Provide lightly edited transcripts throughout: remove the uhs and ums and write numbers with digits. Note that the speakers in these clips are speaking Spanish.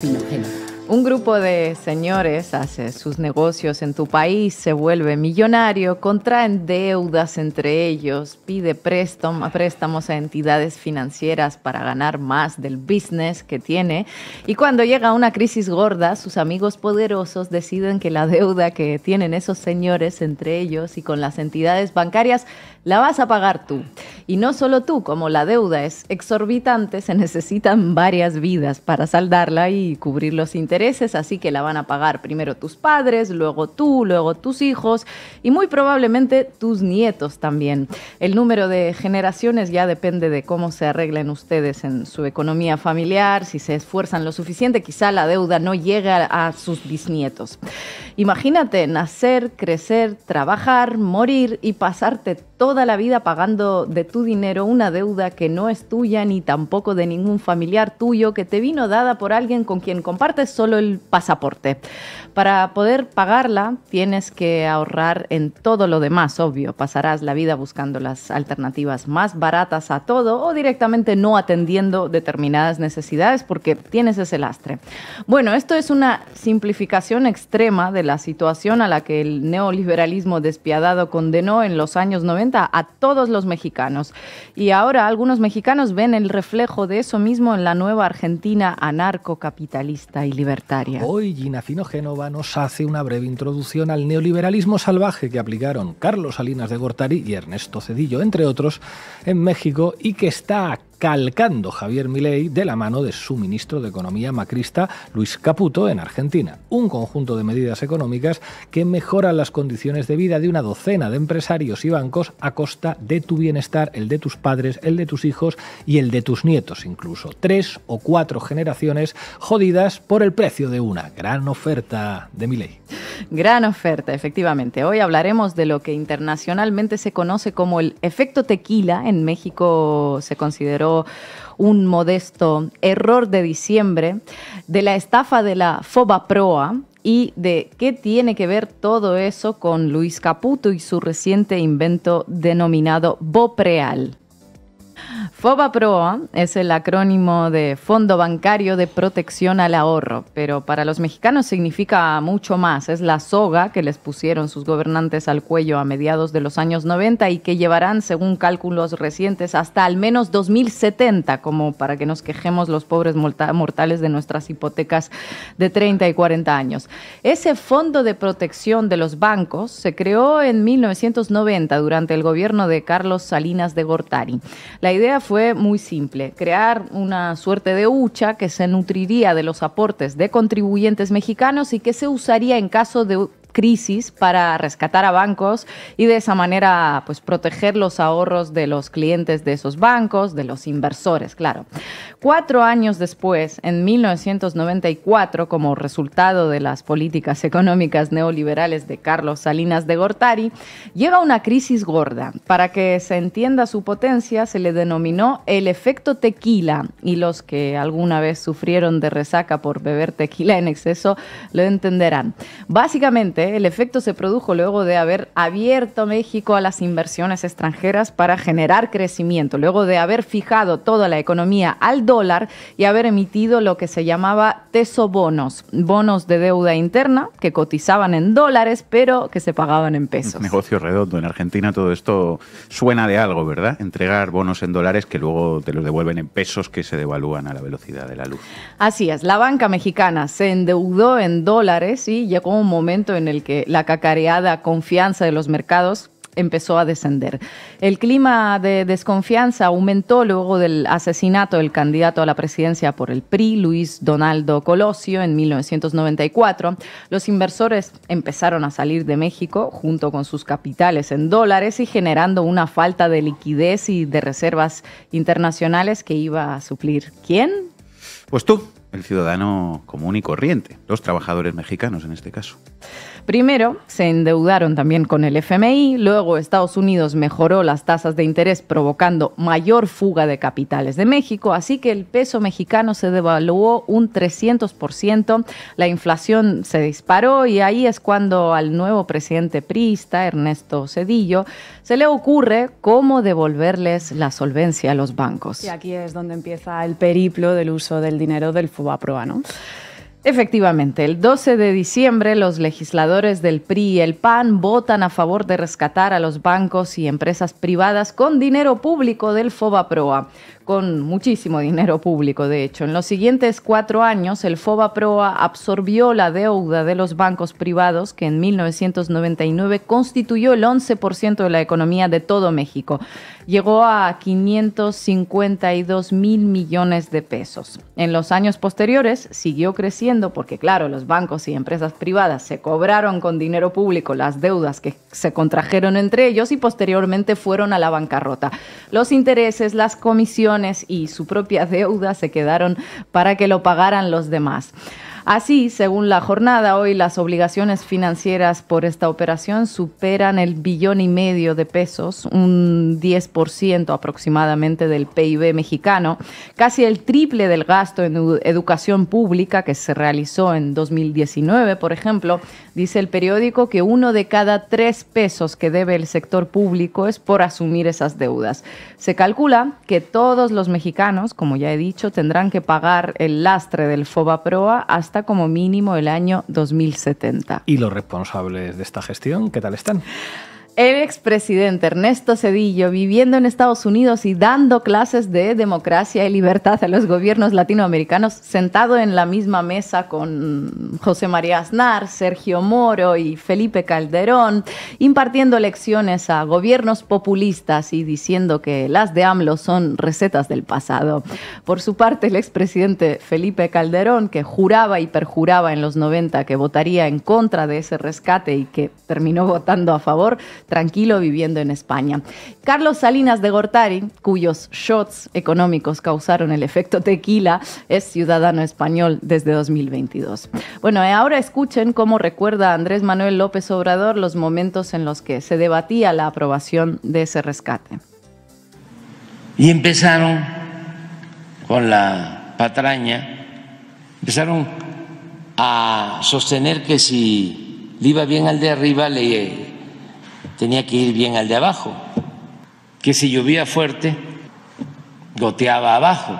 Pinogeno. Un grupo de señores hace sus negocios en tu país, se vuelve millonario, contraen deudas entre ellos, pide préstamos a entidades financieras para ganar más del business que tiene, y cuando llega una crisis gorda, sus amigos poderosos deciden que la deuda que tienen esos señores entre ellos y con las entidades bancarias la vas a pagar tú. Y no solo tú, como la deuda es exorbitante, se necesitan varias vidas para saldarla y cubrir los intereses, así que la van a pagar primero tus padres, luego tú, luego tus hijos y muy probablemente tus nietos también. El número de generaciones ya depende de cómo se arreglen ustedes en su economía familiar, si se esfuerzan lo suficiente, quizá la deuda no llega a sus bisnietos. Imagínate nacer, crecer, trabajar, morir y pasarte toda la vida pagando de tu dinero una deuda que no es tuya ni tampoco de ningún familiar tuyo, que te vino dada por alguien con quien compartes solo el pasaporte. Para poder pagarla tienes que ahorrar en todo lo demás, obvio. Pasarás la vida buscando las alternativas más baratas a todo o directamente no atendiendo determinadas necesidades porque tienes ese lastre. Bueno, esto es una simplificación extrema de la situación a la que el neoliberalismo despiadado condenó en los años 90 a todos los mexicanos. Y ahora algunos mexicanos ven el reflejo de eso mismo en la nueva Argentina anarcocapitalista y libertaria. Hoy Gina Finogénova nos hace una breve introducción al neoliberalismo salvaje que aplicaron Carlos Salinas de Gortari y Ernesto Zedillo, entre otros, en México, y que está calcando Javier Milei de la mano de su ministro de Economía macrista Luis Caputo en Argentina. Un conjunto de medidas económicas que mejoran las condiciones de vida de una docena de empresarios y bancos a costa de tu bienestar, el de tus padres, el de tus hijos y el de tus nietos incluso. 3 o 4 generaciones jodidas por el precio de una. Gran oferta de Milei. Gran oferta, efectivamente. Hoy hablaremos de lo que internacionalmente se conoce como el efecto tequila. En México se consideró un modesto error de diciembre, de la estafa de la Fobaproa y de qué tiene que ver todo eso con Luis Caputo y su reciente invento denominado Bopreal. Fobaproa es el acrónimo de Fondo Bancario de Protección al Ahorro, pero para los mexicanos significa mucho más. Es la soga que les pusieron sus gobernantes al cuello a mediados de los años 90 y que llevarán, según cálculos recientes, hasta al menos 2070, como para que nos quejemos los pobres mortales de nuestras hipotecas de 30 y 40 años. Ese Fondo de Protección de los Bancos se creó en 1990 durante el gobierno de Carlos Salinas de Gortari. La idea fue muy simple, crear una suerte de hucha que se nutriría de los aportes de contribuyentes mexicanos y que se usaría en caso de crisis para rescatar a bancos y de esa manera pues proteger los ahorros de los clientes de esos bancos, de los inversores, claro. 4 años después, en 1994, como resultado de las políticas económicas neoliberales de Carlos Salinas de Gortari, llega una crisis gorda. Para que se entienda su potencia, se le denominó el efecto tequila y los que alguna vez sufrieron de resaca por beber tequila en exceso lo entenderán. Básicamente, el efecto se produjo luego de haber abierto México a las inversiones extranjeras para generar crecimiento, luego de haber fijado toda la economía al dólar y haber emitido lo que se llamaba tesobonos, bonos de deuda interna que cotizaban en dólares pero que se pagaban en pesos. Un negocio redondo. En Argentina todo esto suena de algo, ¿verdad? Entregar bonos en dólares que luego te los devuelven en pesos que se devalúan a la velocidad de la luz. Así es, la banca mexicana se endeudó en dólares y llegó un momento en el que la cacareada confianza de los mercados empezó a descender. El clima de desconfianza aumentó luego del asesinato del candidato a la presidencia por el PRI, Luis Donaldo Colosio, en 1994. Los inversores empezaron a salir de México junto con sus capitales en dólares y generando una falta de liquidez y de reservas internacionales que iba a suplir. ¿Quién? Pues tú, el ciudadano común y corriente, los trabajadores mexicanos en este caso. Primero, se endeudaron también con el FMI, luego Estados Unidos mejoró las tasas de interés provocando mayor fuga de capitales de México, así que el peso mexicano se devaluó un 300%, la inflación se disparó y ahí es cuando al nuevo presidente priista, Ernesto Zedillo, se le ocurre cómo devolverles la solvencia a los bancos. Y aquí es donde empieza el periplo del uso del dinero del Fobaproa, ¿no? Efectivamente, el 12 de diciembre los legisladores del PRI y el PAN votan a favor de rescatar a los bancos y empresas privadas con dinero público del FOBAPROA, con muchísimo dinero público, de hecho. En los siguientes 4 años, el FOBAPROA absorbió la deuda de los bancos privados, que en 1999 constituyó el 11% de la economía de todo México. Llegó a 552,000 millones de pesos. En los años posteriores siguió creciendo porque, claro, los bancos y empresas privadas se cobraron con dinero público las deudas que se contrajeron entre ellos y posteriormente fueron a la bancarrota. Los intereses, las comisiones y su propia deuda se quedaron para que lo pagaran los demás. Así, según La Jornada, hoy las obligaciones financieras por esta operación superan el 1,5 billones de pesos, un 10% aproximadamente del PIB mexicano, casi el triple del gasto en educación pública que se realizó en 2019, por ejemplo. Dice el periódico que 1 de cada 3 pesos que debe el sector público es por asumir esas deudas. Se calcula que todos los mexicanos, como ya he dicho, tendrán que pagar el lastre del FOBAPROA hasta como mínimo el año 2070. ¿Y los responsables de esta gestión, qué tal están? El expresidente Ernesto Zedillo, viviendo en Estados Unidos y dando clases de democracia y libertad a los gobiernos latinoamericanos, sentado en la misma mesa con José María Aznar, Sergio Moro y Felipe Calderón, impartiendo lecciones a gobiernos populistas y diciendo que las de AMLO son recetas del pasado. Por su parte, el expresidente Felipe Calderón, que juraba y perjuraba en los 90 que votaría en contra de ese rescate y que terminó votando a favor, tranquilo viviendo en España. Carlos Salinas de Gortari, cuyos shots económicos causaron el efecto tequila, es ciudadano español desde 2022. Bueno, ahora escuchen cómo recuerda Andrés Manuel López Obrador los momentos en los que se debatía la aprobación de ese rescate. Y empezaron con la patraña, empezaron a sostener que si le iba bien al de arriba, le tenía que ir bien al de abajo, que si llovía fuerte, goteaba abajo.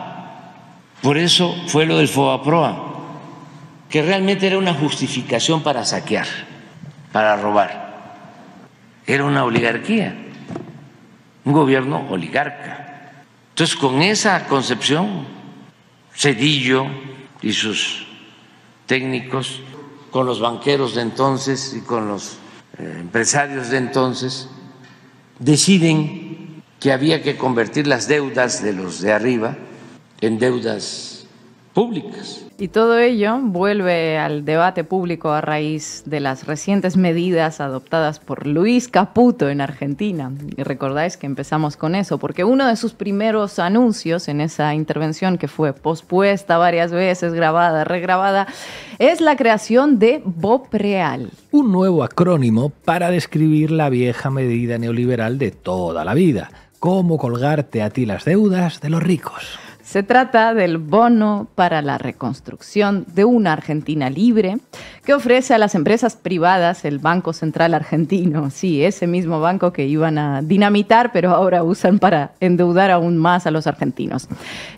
Por eso fue lo del FOBAPROA, que realmente era una justificación para saquear, para robar. Era una oligarquía, un gobierno oligarca. Entonces, con esa concepción, Zedillo y sus técnicos, con los banqueros de entonces y con los empresarios de entonces, deciden que había que convertir las deudas de los de arriba en deudas públicas. Y todo ello vuelve al debate público a raíz de las recientes medidas adoptadas por Luis Caputo en Argentina. Y recordáis que empezamos con eso, porque uno de sus primeros anuncios en esa intervención, que fue pospuesta varias veces, grabada, regrabada, es la creación de BOPREAL. Un nuevo acrónimo para describir la vieja medida neoliberal de toda la vida: cómo colgarte a ti las deudas de los ricos. Se trata del bono para la reconstrucción de una Argentina libre que ofrece a las empresas privadas el Banco Central Argentino. Sí, ese mismo banco que iban a dinamitar, pero ahora usan para endeudar aún más a los argentinos.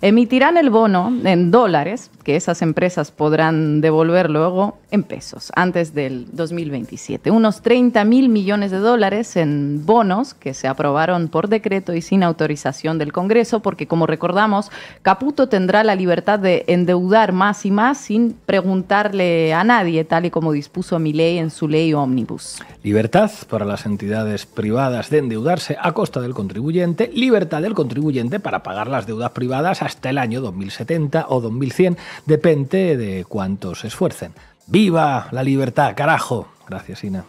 Emitirán el bono en dólares, que esas empresas podrán devolver luego en pesos, antes del 2027. Unos 30,000 millones de dólares en bonos que se aprobaron por decreto y sin autorización del Congreso, porque, como recordamos, Caputo tendrá la libertad de endeudar más y más sin preguntarle a nadie, tal y como dispuso Milei en su ley ómnibus. Libertad para las entidades privadas de endeudarse a costa del contribuyente, libertad del contribuyente para pagar las deudas privadas hasta el año 2070 o 2100, depende de cuántos se esfuercen. ¡Viva la libertad, carajo! Gracias, Ina.